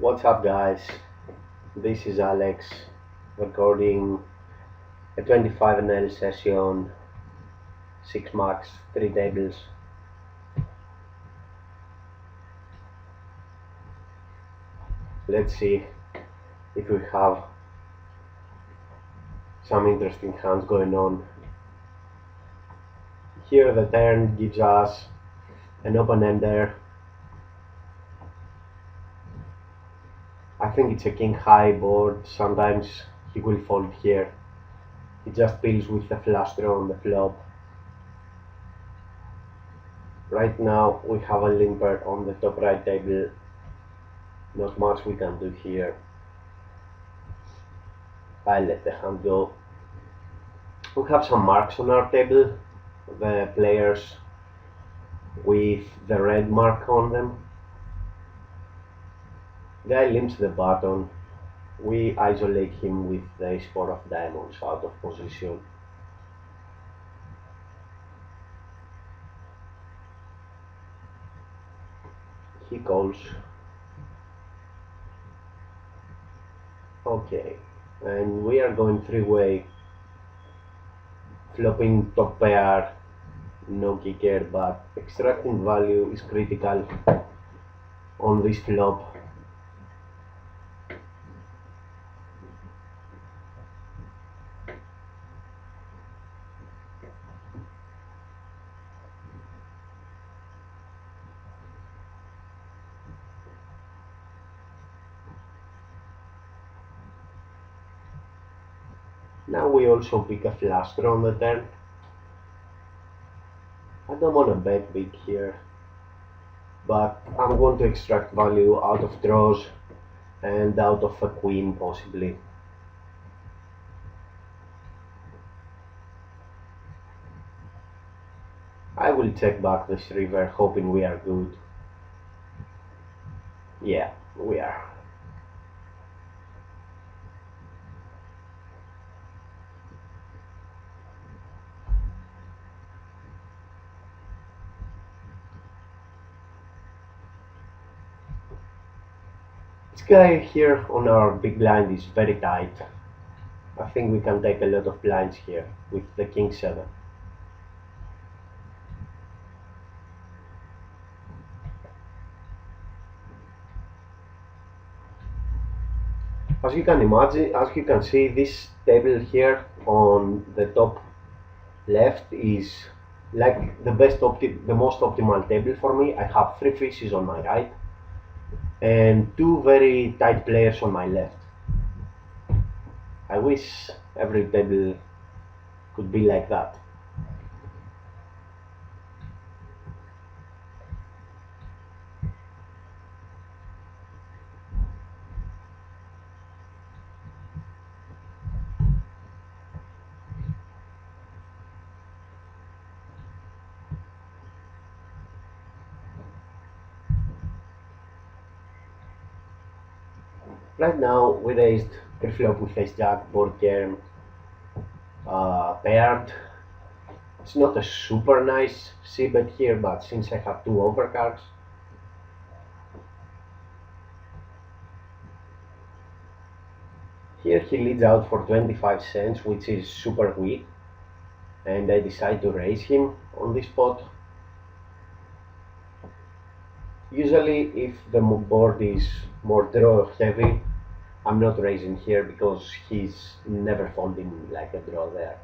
What's up, guys? This is Alex recording a 25 NL session, 6 marks, 3 tables. Let's see if we have some interesting hands going on. Here the turn gives us an open ender. I think it's a king high board. Sometimes he will fold here. He just deals with the flush draw on the flop. Right now we have a limper on the top right table. Not much we can do here. I let the hand go. We have some marks on our table. The players with the red mark on them. Guy limps the button. We isolate him with the ace-4 of diamonds out of position. He calls. Okay, and we are going three-way, flopping top pair, no kicker, but extracting value is critical on this flop. Now we also pick a flush draw on the turn. I don't want to bet big here, but I'm going to extract value out of draws and out of a queen possibly. I will check back this river hoping we are good. Yeah, we are. This guy here on our big blind is very tight. I think we can take a lot of blinds here with the king 7. As you can imagine, as you can see, this table here on the top left is like the most optimal table for me. I have 3 fishes on my right and 2 very tight players on my left. I wish every table could be like that. Right now we raised pre-flop with ace jack, board game, paired. It's not a super nice c-bet here, but since I have 2 overcards, here he leads out for 25 cents, which is super weak, and I decide to raise him on this spot. Usually if the board is more draw heavy, I'm not raising here because he's never folding like a draw there.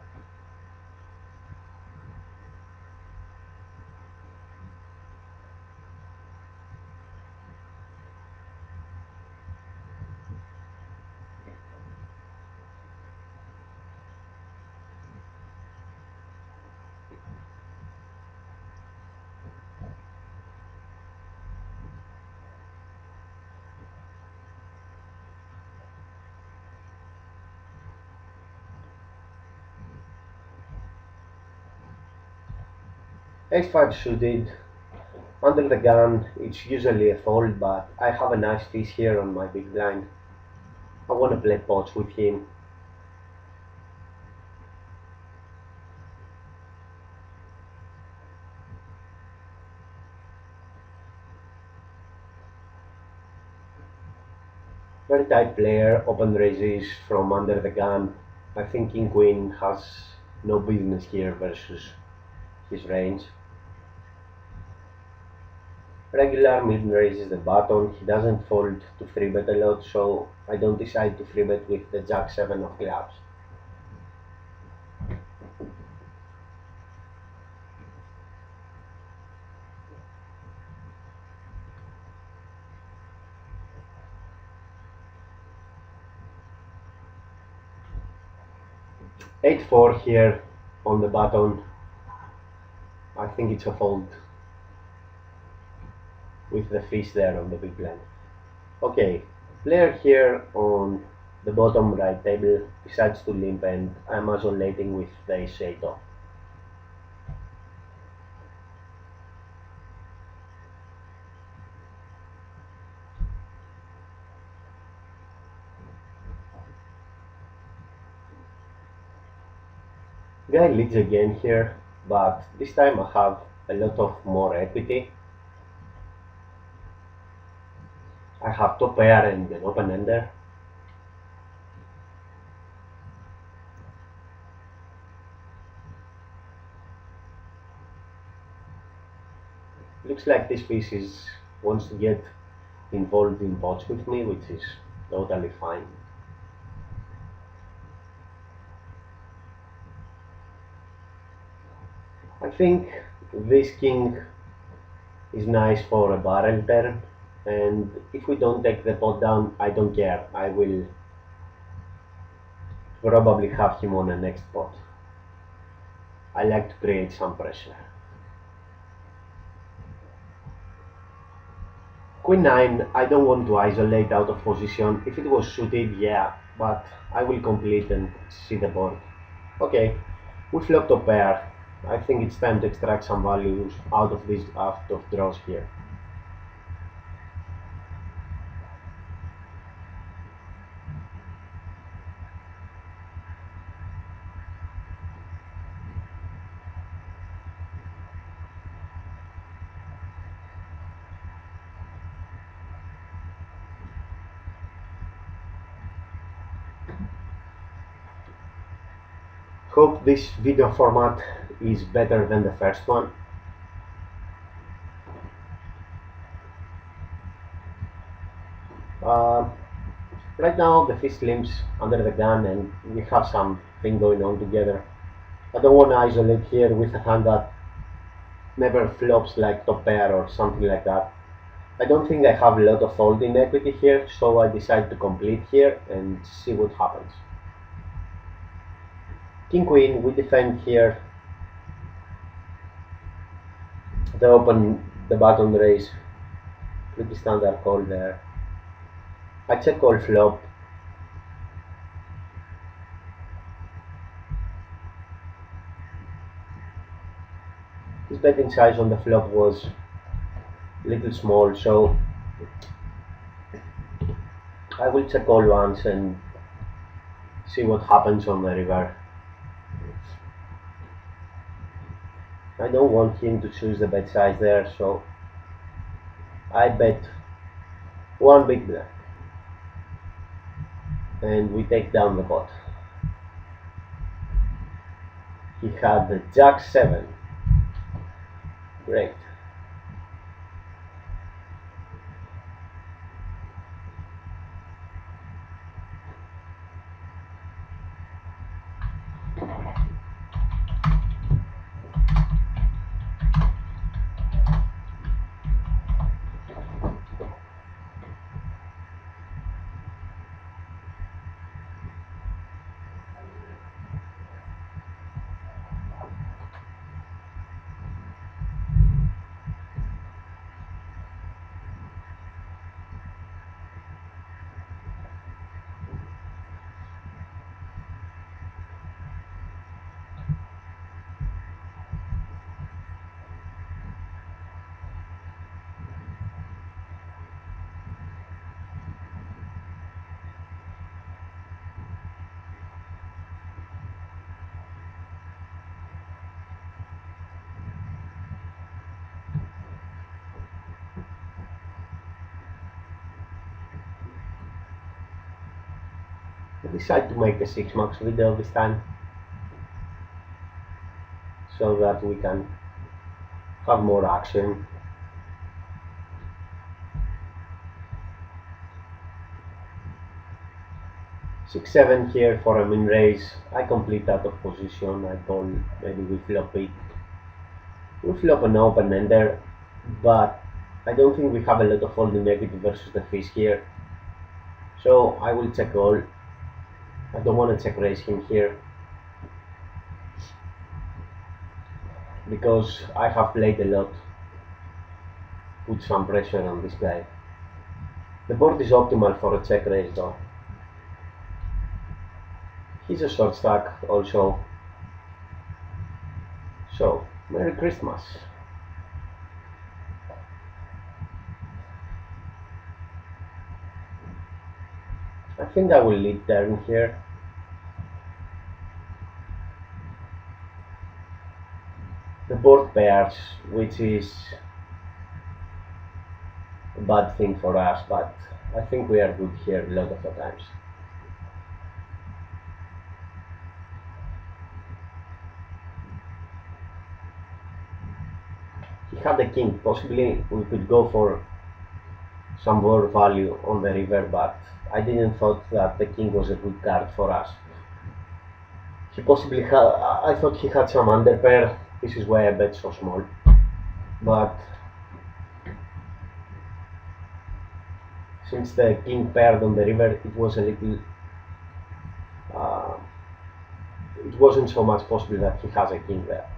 Ace-5 suited, under the gun, it's usually a fold, but I have a nice fish here on my big blind. I want to play pots with him. Very tight player, open raises from under the gun. I think King Queen has no business here versus his range. Regular mid raises the button, he doesn't fold to 3-bet a lot, so I don't decide to 3-bet with the Jack 7 of clubs. Eight four here on the button. I think it's a fold with the fish there on the big blind. Okay, player here on the bottom right table decides to limp and I'm isolating with the ace 8 off. Guy leads again here, but this time I have a lot of more equity. I have top pair and an open ender. Looks like this piece wants to get involved in pots with me, which is totally fine. I think this king is nice for a barrel turn, and if we don't take the pot down, I don't care. I will probably have him on the next pot. I like to create some pressure. Queen 9, I don't want to isolate out of position. If it was suited, yeah, but I will complete and see the board. Okay, we flopped a pair. I think it's time to extract some values out of draws here. Hope this video format is better than the first one. Uh, right now the fish limps under the gun and we have something going on together. I don't want to isolate here with a hand that never flops like top pair or something like that. I don't think I have a lot of folding equity here, so I decide to complete here and see what happens. King Queen, we defend here. The button raise, pretty standard call there. I check call flop. His betting size on the flop was a little small, so I will check call once and see what happens on the river. I don't want him to choose the bet size there, so I bet one big blind and we take down the pot. He had the Jack 7. Great. I decided to make a 6 max video this time so that we can have more action. 6-7 here for a min raise. I complete out of position. I call, maybe we flop it. We flop an open ender, but I don't think we have a lot of folding equity versus the fish here. So I will check all. I don't want to check raise him here because I have played a lot. Put some pressure on this guy. The board is optimal for a check raise though. He's a short stack also. So, Merry Christmas. I think I will lead turn here. The board pairs, which is a bad thing for us, but I think we are good here a lot of the times. He had a king. Possibly we could go for some more value on the river, but I didn't thought that the king was a good card for us. He possibly had, I thought he had some underpair. This is why I bet so small. But since the king paired on the river, it was a little, it wasn't so much possible that he has a king there.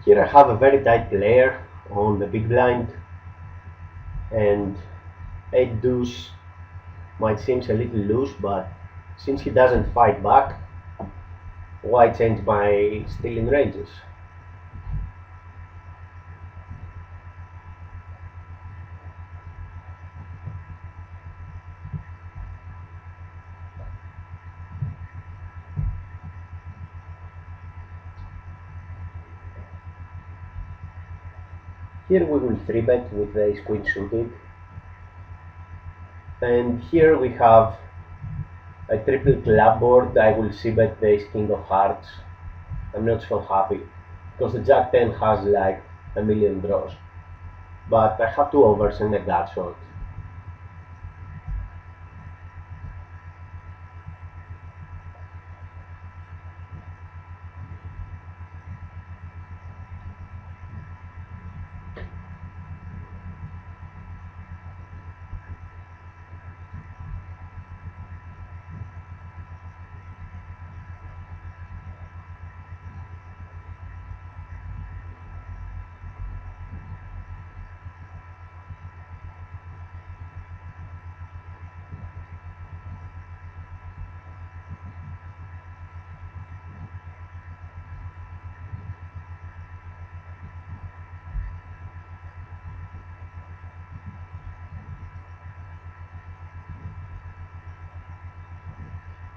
Here I have a very tight player on the big blind, and 8 deuce might seem a little loose, but since he doesn't fight back, why change by stealing ranges? Here we will 3-bet with the ace queen suited, and here we have a triple club board. I will c-bet the ace king of hearts. I'm not so happy because the jack 10 has like a million draws, but I have 2 overs and a gut shot.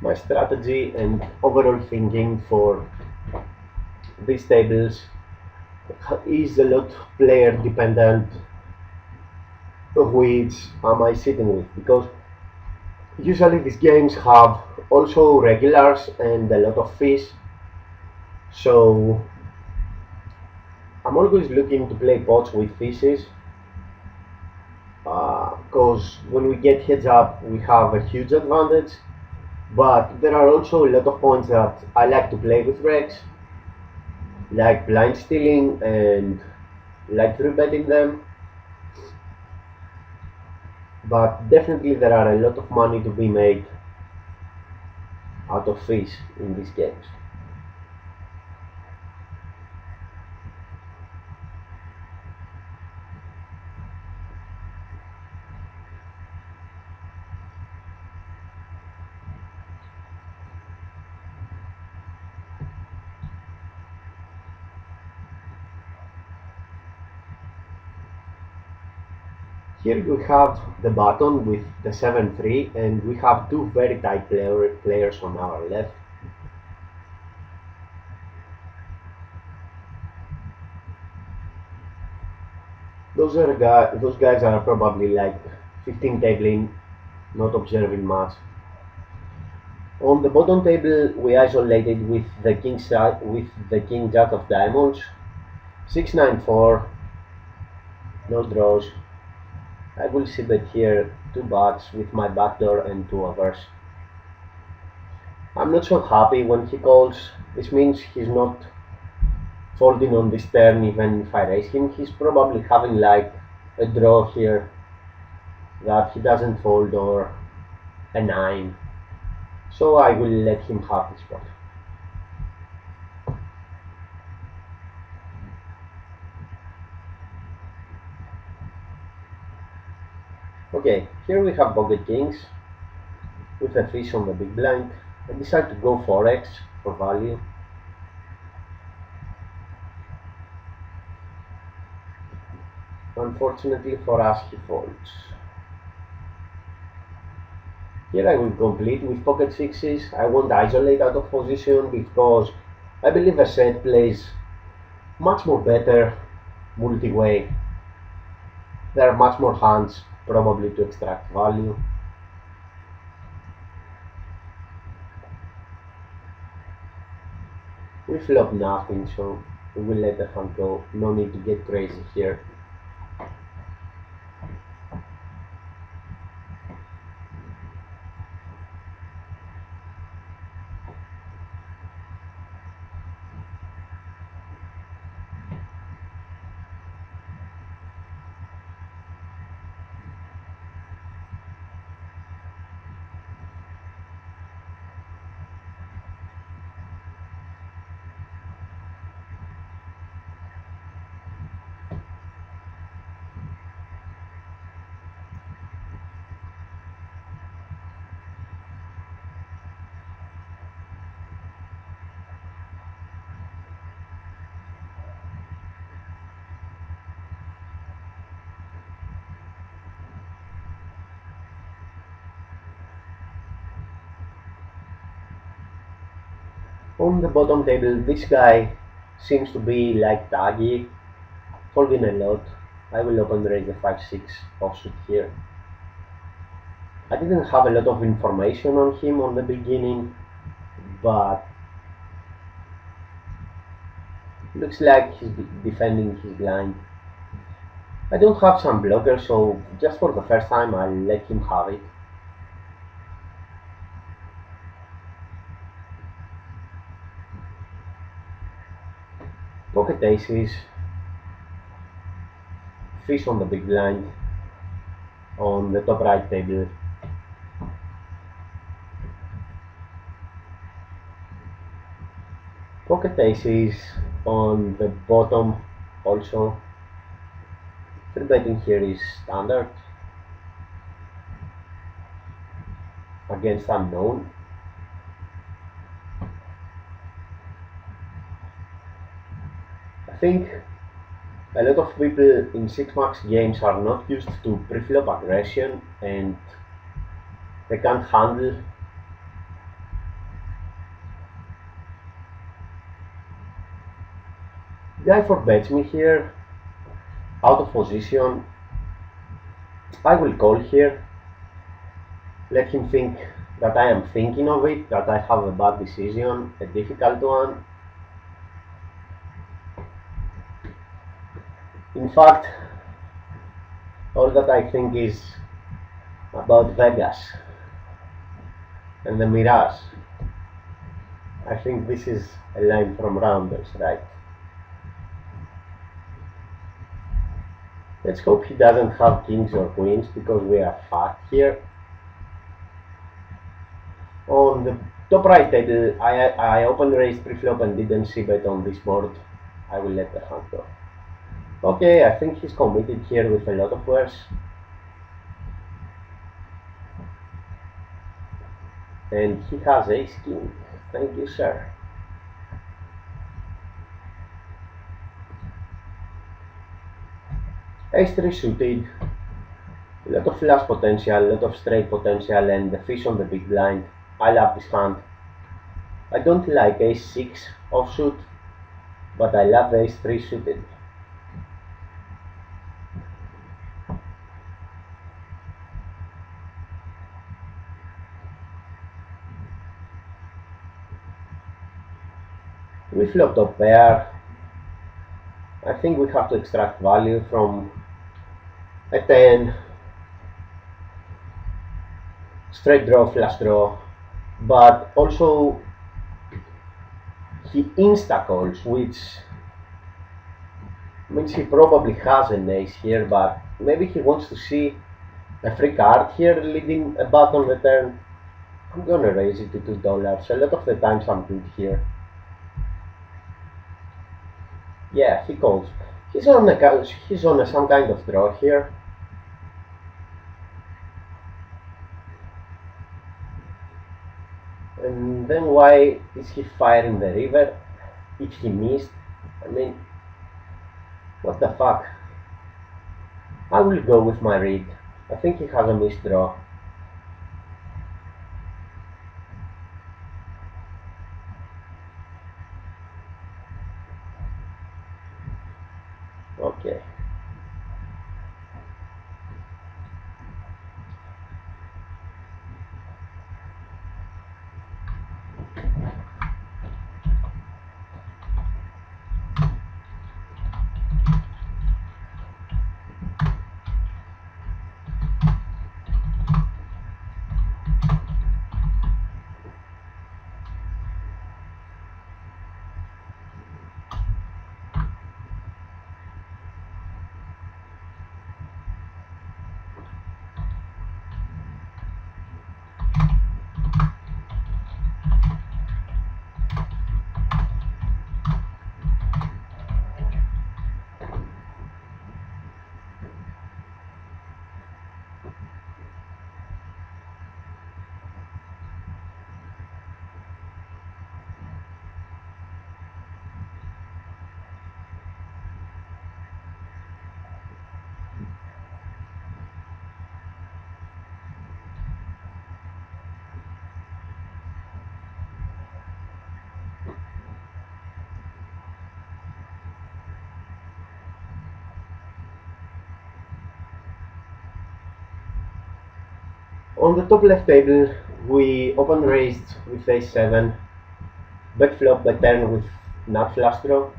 My strategy and overall thinking for these tables is a lot player dependent. Which am I sitting with? Because usually these games have also regulars and a lot of fish, so I'm always looking to play pots with fishes, because when we get heads up we have a huge advantage, but there are also a lot of points that I like to play with Rex, like blind stealing and like 3-betting them, but definitely there are a lot of money to be made out of fish in these games. Here we have the button with the 7-3 and we have two very tight players on our left. Those guys are probably like 15 tabling, not observing much. On the bottom table we isolated with the king jack of diamonds, 6-9-4, no draws. I will see bet here two backs with my backdoor and two overs. I'm not so happy when he calls. This means he's not folding on this turn even if I raise him. He's probably having like a draw here that he doesn't fold, or a 9. So I will let him have this spot. Okay, here we have pocket kings with a fish on the big blind. I decide to go 4x for value. Unfortunately for us, he folds. Here I will complete with pocket sixes. I won't isolate out of position because I believe a set plays much more better multi-way. There are much more hands probably to extract value. We flop nothing, so we will let the hand go. No need to get crazy here. On the bottom table, this guy seems to be like taggy, folding a lot. I will open raise the 5-6 offsuit here. I didn't have a lot of information on him on the beginning, but looks like he's defending his blind. I don't have some blockers, so just for the first time I'll let him have it. Pocket aces, fish on the big blind, on the top right table. Pocket aces on the bottom also. 3-betting here is standard against unknown. I think a lot of people in 6-max games are not used to pre-flop aggression and they can't handle guy forbets me here, out of position. I will call here, let him think that I am thinking of it, that I have a bad decision, a difficult one. In fact, all that I think is about Vegas and the Mirage. I think this is a line from Rounders, right? Let's hope he doesn't have kings or queens because we are fucked here. On the top right table, I open raised pre-flop and didn't see bet on this board. I will let the hand go. Okay, I think he's committed here with a lot of wares. And he has ace king. Thank you, sir. Ace 3 suited. A lot of flush potential, a lot of straight potential, and the fish on the big blind. I love this hand. I don't like ace 6 offsuit, but I love ace 3 suited. We flop top pair. I think we have to extract value from a 10, straight draw, flush draw, but also he insta calls, which means he probably has an ace here, but maybe he wants to see a free card here leading a bet on the turn. I'm gonna raise it to $2. A lot of the times I'm good here. Yeah, he calls. He's on some kind of draw here. And then why is he firing the river if he missed? I mean, what the fuck? I will go with my read. I think he has a missed draw. Okay. On the top left table, we open raised with ace 7, bet flop, bet turn with nut flush draw.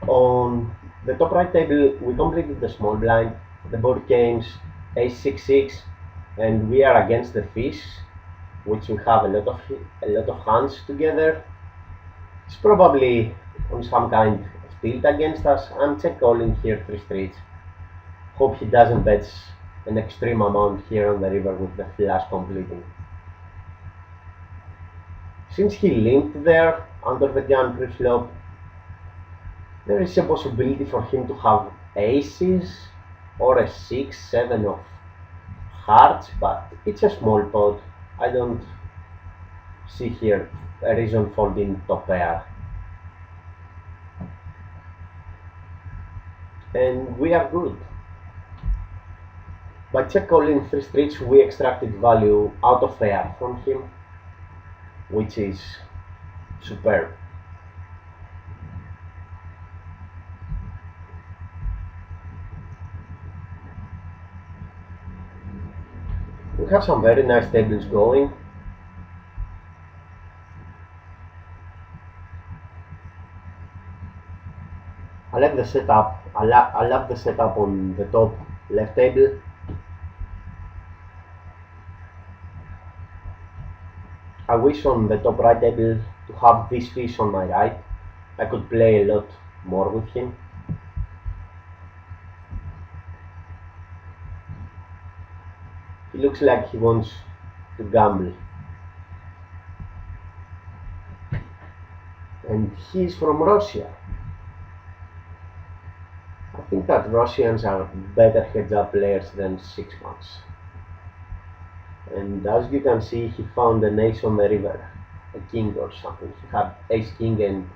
On the top right table, we completed the small blind. The board came ace 6-6, and we are against the fish, which we have a lot of hands together. It's probably on some kind of tilt against us. I'm check calling here 3 streets. Hope he doesn't bet an extreme amount here on the river with the flush completing. Since he limped there under the gun pre-flop, there is a possibility for him to have aces or a 6-7 of hearts, but it's a small pot. I don't see here a reason folding top pair. And we are good. By check calling 3 streets, we extracted value out of pair from him, which is superb. We have some very nice tables going. I like the setup. I love the setup on the top left table. I wish on the top right table to have this fish on my right. I could play a lot more with him. He looks like he wants to gamble. And he's from Russia. I think that Russians are better heads-up players than six-mans. And as you can see, he found an ace on the river, a king or something. He had ace-king, and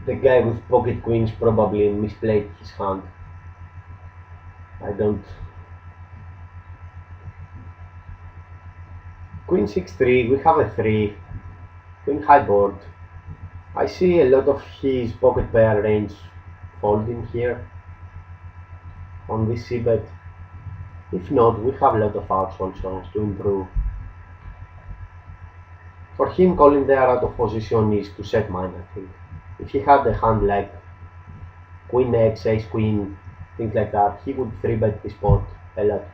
the guy with pocket queens probably misplayed his hand. I don't. Queen 6-3, we have a 3, queen high board. I see a lot of his pocket pair range folding here on this c-bet. If not, we have a lot of outs also to improve. For him, calling there out of position is to set mine, I think. If he had a hand like queen x, ace queen, things like that, he would 3-bet this pot a lot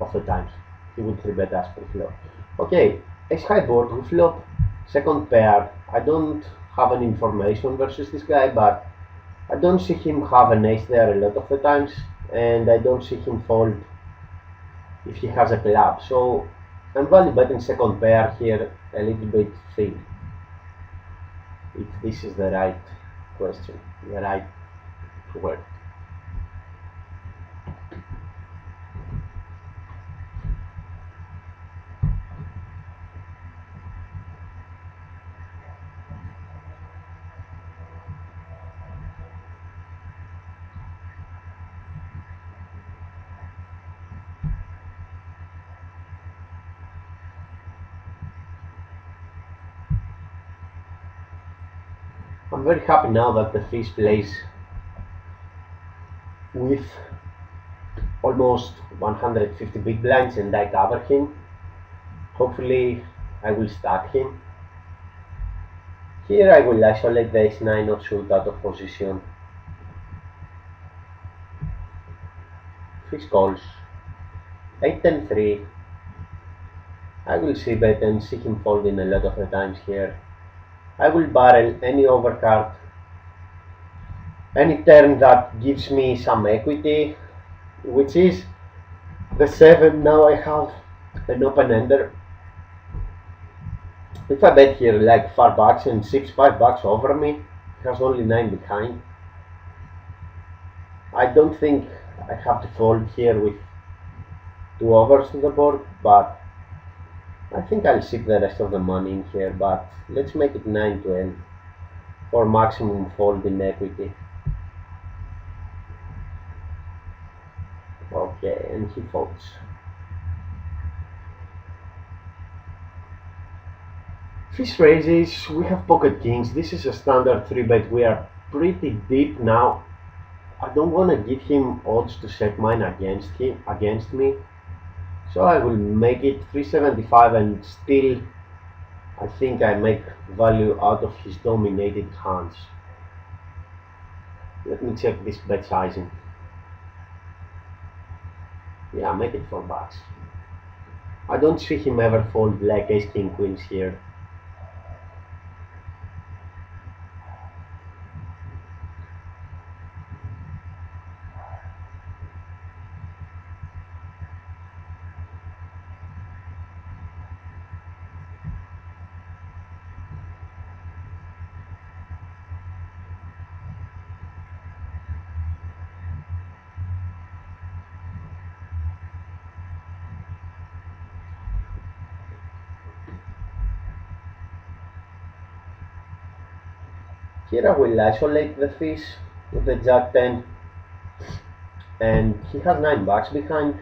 of the times. He would 3-bet us pre-flop. Okay, ace high board, we flop second pair. I don't have any information versus this guy, but I don't see him have an ace there a lot of the times, and I don't see him fold if he has a club. So I'm value betting second pair here a little bit thin. If this is the right question, the right word. I'm very happy now that the fish plays with almost 150 big blinds and I cover him. Hopefully I will stack him. Here I will isolate the ace-9 offsuit out of position. Fish calls. 8-10-3. I will see bet and see him folding a lot of the times here. I will barrel any overcard, any turn that gives me some equity, which is the 7. Now I have an open ender. If I bet here like $4 and 6-5 bucks over me, he has only 9 behind. I don't think I have to fold here with 2 overs to the board, but I think I'll seek the rest of the money in here, but let's make it 9-12 for maximum fold in equity. Okay, and he folds. Fish raises, we have pocket kings. This is a standard 3-bet. We are pretty deep now. I don't want to give him odds to set mine against me. So I will make it 375 and still I think I make value out of his dominated hands. Let me check this bet sizing. Yeah, make it $4. I don't see him ever fold like ace king queens here. Here I will isolate the fish with the jack 10 and he has $9 behind.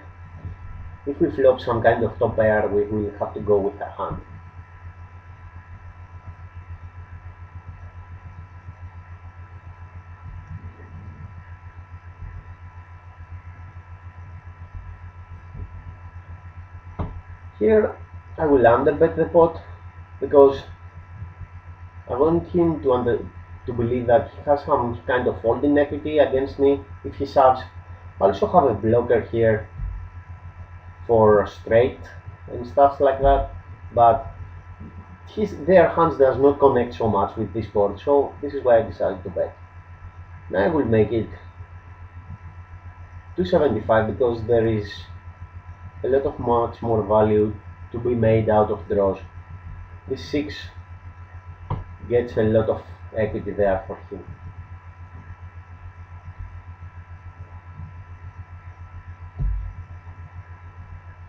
If we flop some kind of top pair, we will have to go with a hand. Here I will underbet the pot because I want him to believe that he has some kind of folding equity against me if he shoves. I also have a blocker here for straight and stuff like that, but their hands does not connect so much with this board, so this is why I decided to bet. Now I will make it 275 because there is a lot of much more value to be made out of draws. This 6 gets a lot of equity there for him.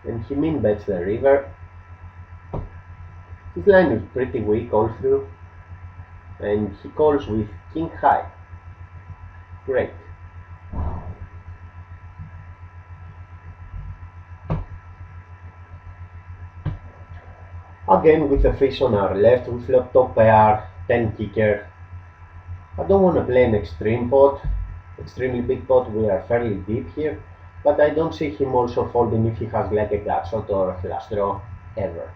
And he min bets the river. His line is pretty weak all through, and he calls with king high. Great. Again with the fish on our left, we flop top pair, 10 kicker. I don't want to play an extreme pot, extremely big pot, we are fairly deep here, but I don't see him also folding if he has like a gut shot or a flush draw ever.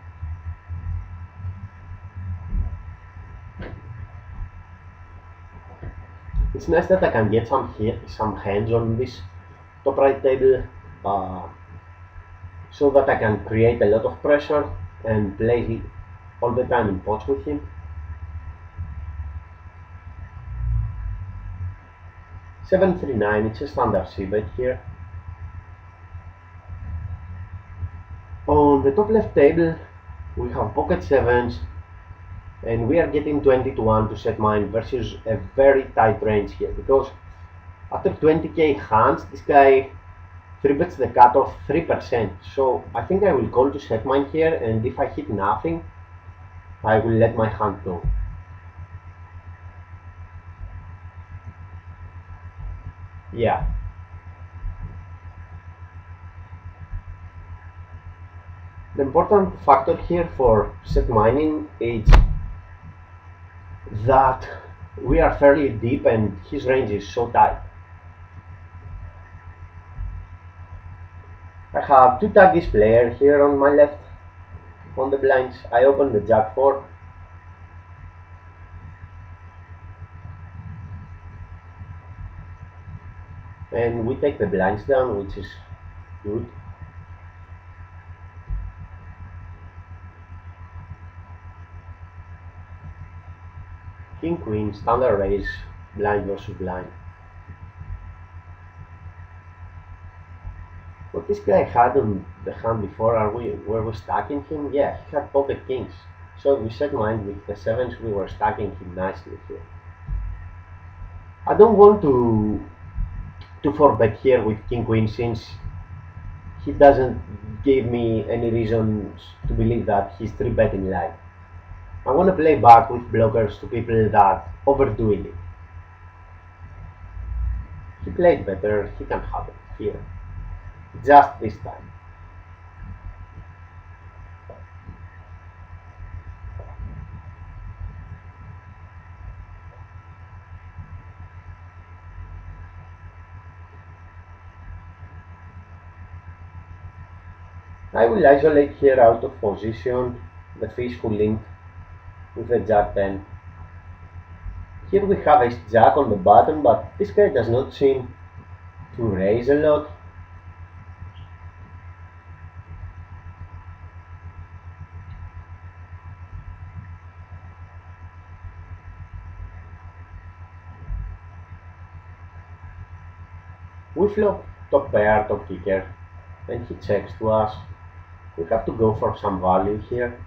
It's nice that I can get some hands on this top right table, so that I can create a lot of pressure and play all the time in pots with him. 739, it's a standard c-bet here. On the top left table we have pocket sevens, and we are getting 20 to 1 to set mine versus a very tight range here, because after 20k hands this guy 3-bets the cutoff 3%, so I think I will call to set mine here, and if I hit nothing I will let my hand go. Yeah. The important factor here for set mining is that we are fairly deep and his range is so tight. I have two taggies players here on my left on the blinds. I open the jack 4. And we take the blinds down, which is good. King queen, standard raise, blind versus blind. What this guy had on the hand before, were we stacking him? Yeah, he had pocket kings. So we set mine with the sevens, we were stacking him nicely here. I don't want to 4-bet here with king queen, since he doesn't give me any reasons to believe that he's 3-betting live. I want to play back with blockers to people that overdo it. He played better, he can have it here. Just this time. I will isolate here out of position the fish who linked with the jack 10. Here we have ace jack on the button, but this guy does not seem to raise a lot. We flop top pair, top kicker, and he checks to us. We have to go for some value here.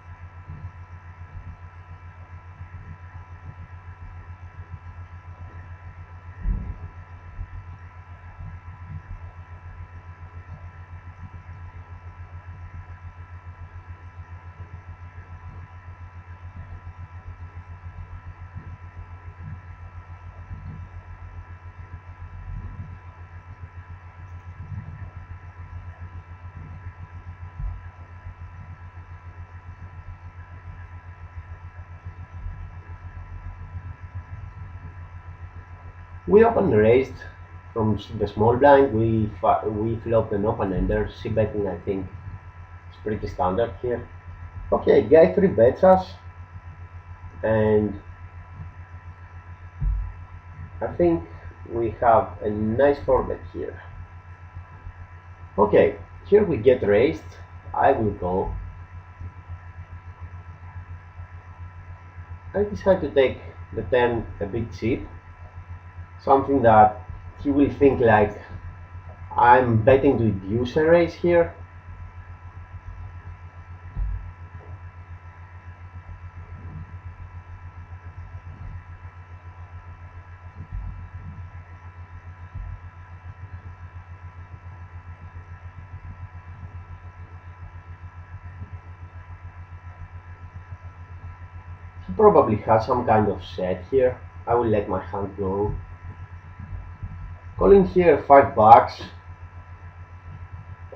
We open raised from the small blind. We flop an open ender. C-betting, I think, is pretty standard here. Okay, guy 3-bets us, and I think we have a nice four-bet here. Okay, here we get raised. I will go. I decide to take the turn a bit cheap. Something that he will think like I'm betting to induce a raise here. He probably has some kind of set here. I will let my hand go. Calling here $5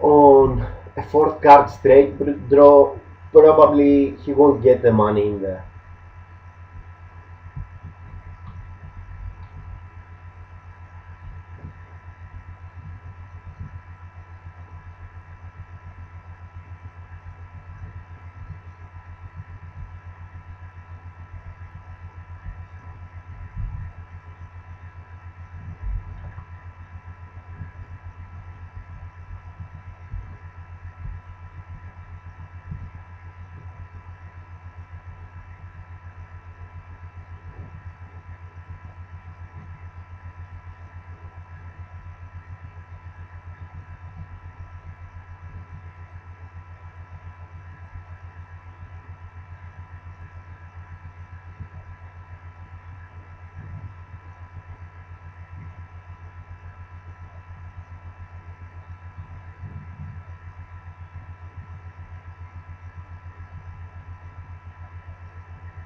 on a fourth card straight draw. Probably he won't get the money in there.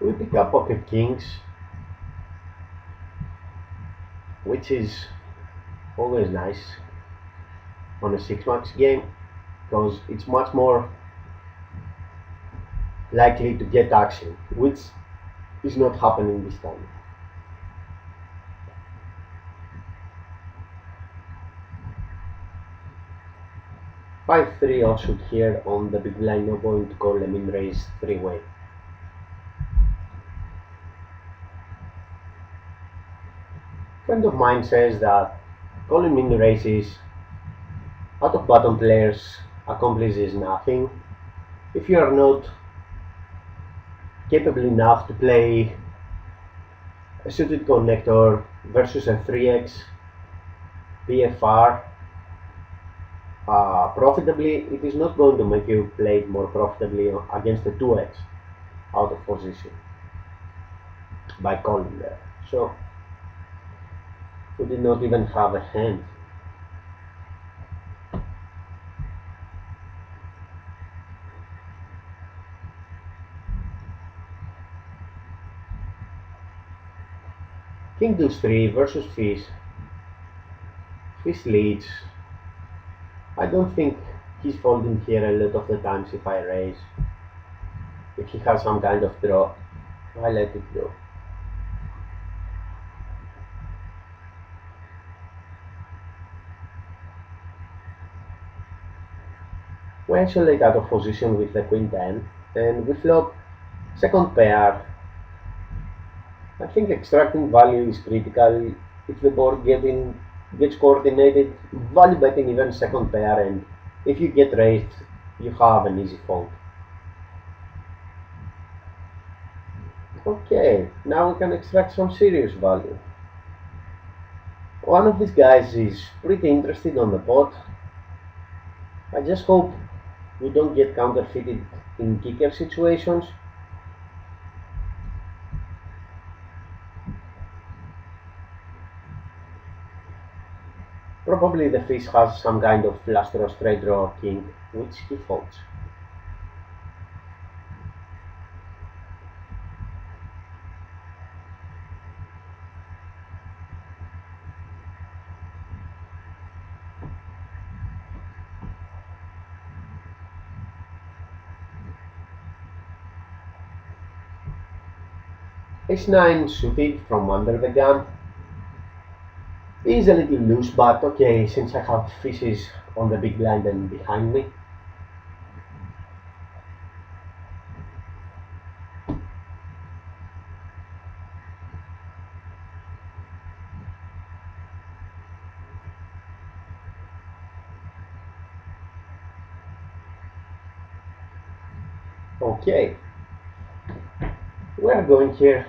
We pick up pocket kings, which is always nice on a 6-max game because it's much more likely to get action, which is not happening this time. Five-three offsuit here on the big blind, no point to call a min raise three-way. Friend of mine says that calling min raises out of button players accomplishes nothing if you are not capable enough to play a suited connector versus a 3x BFR profitably. It is not going to make you play it more profitably against a 2x out of position by calling there. So we did not even have a hand. King deuce 3 versus fish. Fish leads. I don't think he's folding here a lot of the times if I raise. If he has some kind of draw, I let it go. We isolate out of position with the queen 10 and we flop second pair. I think extracting value is critical if the board gets coordinated, value betting even second pair, and if you get raised you have an easy fold. Okay, now we can extract some serious value. One of these guys is pretty interested on the pot. I just hope we don't get counterfeited in kicker situations. Probably the fish has some kind of flush draw, straight draw, king, which he folds. Ace-9 suited from under the gun is a little loose, but okay, since I have fishes on the big blind and behind me. Okay, we are going here.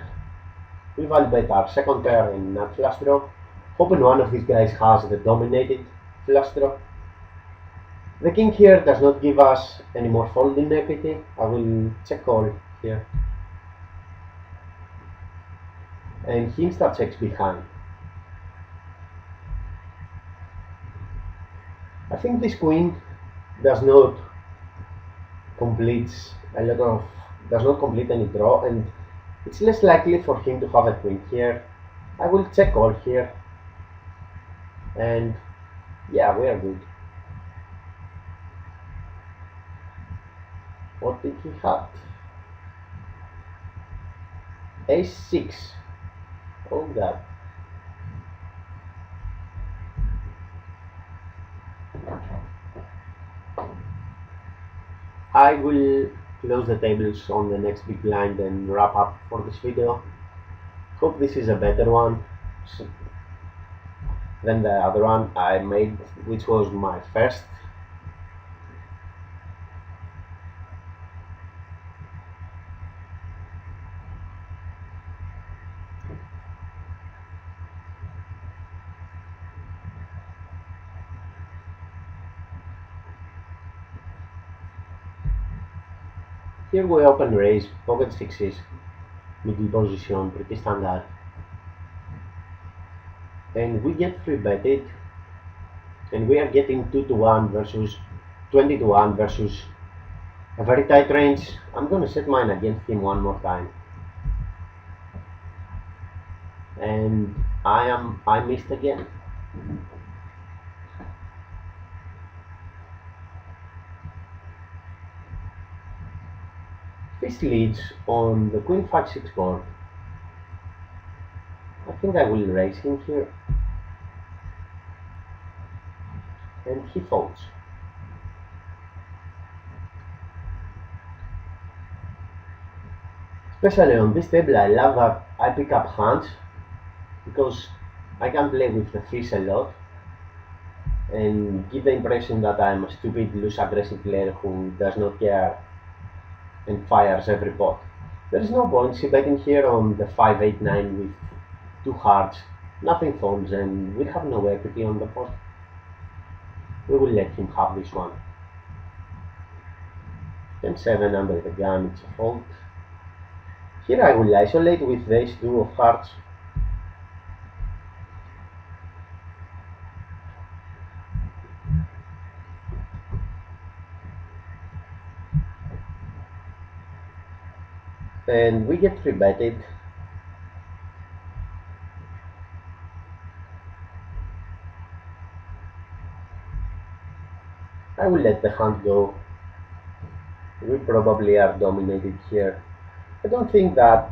We evaluate our second pair in nut flush draw, hoping one of these guys has the dominated flush draw. The king here does not give us any more folding equity. I will check call here. And he insta checks behind. I think this queen does not completes a lot of does not complete any draw, and it's less likely for him to have a queen here. I will check all here, and yeah, we are good. What did he have? Ace 6. Oh god. I will close the tables on the next big blind and wrap up for this video. Hope this is a better one than the other one I made, which was my first. Here we open raise, pocket sixes, middle position, pretty standard. And we get 3 betted, and we are getting 2 to 1 versus 20 to 1 versus a very tight range. I'm gonna set mine against him one more time. And I missed again. This leads on the queen 5-6 board. I think I will raise him here. And he folds. Especially on this table, I love that I pick up hands because I can play with the fish a lot and give the impression that I'm a stupid, loose, aggressive player who does not care and fires every pot. There is no point betting here on the 5-8-9 with 2 hearts. Nothing folds and we have no equity on the pot. We will let him have this one. 10-7 under the gun, it's a fold. Here I will isolate with the ace-2 of hearts. And we get 3 betted. I will let the hand go. We probably are dominated here. I don't think that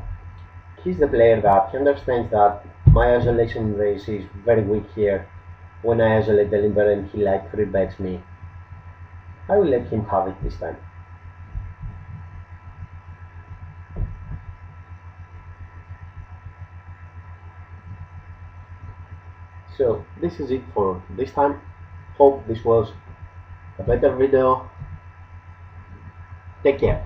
he's the player that he understands that my isolation race is very weak here. When I isolate the limber and he like 3 bets me, I will let him have it this time. So this is it for this time. Hope this was a better video. Take care.